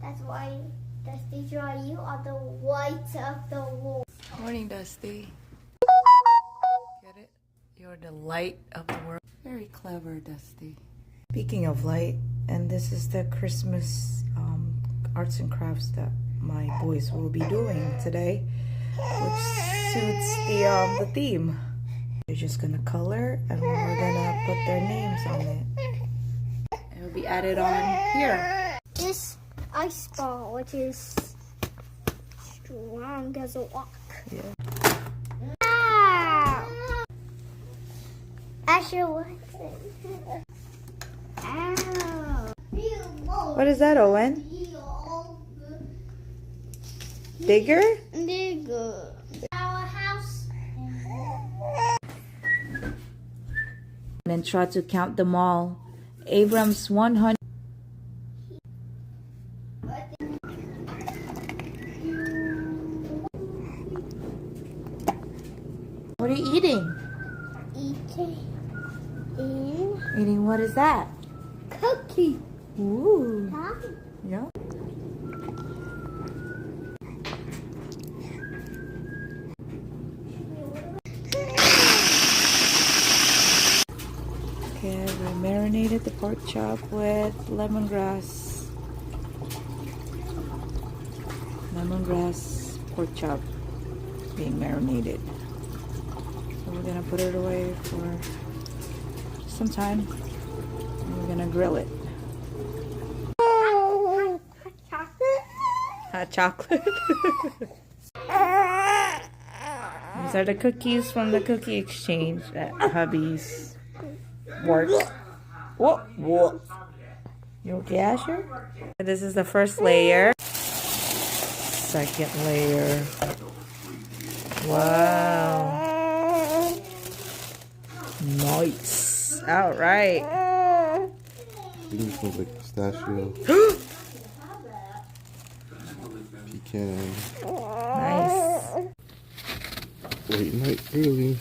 That's why Dusty draw you on the white of the wall. Morning, Dusty. Get it? You're the light of the world. Very clever, Dusty. Speaking of light, and this is the Christmas arts and crafts that my boys will be doing today, which suits the theme. They're just gonna color, and we're gonna put their names on it. It will be added on here. This ice ball, which is strong as a rock. Yeah. Ow! Actually, ow! What is that, Owen? Bigger? Bigger. Our house. And then try to count them all. Abram's 100. What are you eating? Eating what is that? Cookie. Ooh. Huh? Yeah. Okay, we marinated the pork chop with lemongrass. Lemongrass pork chop being marinated. So we're gonna put it away for some time. And we're gonna grill it. Hot chocolate. These are the cookies from the cookie exchange at hubby's work. Whoa, whoa. You okay, Asher? This is the first layer. Second layer. Wow. Nice. All right. It smells like pistachio. Pecan. Nice. Late night early.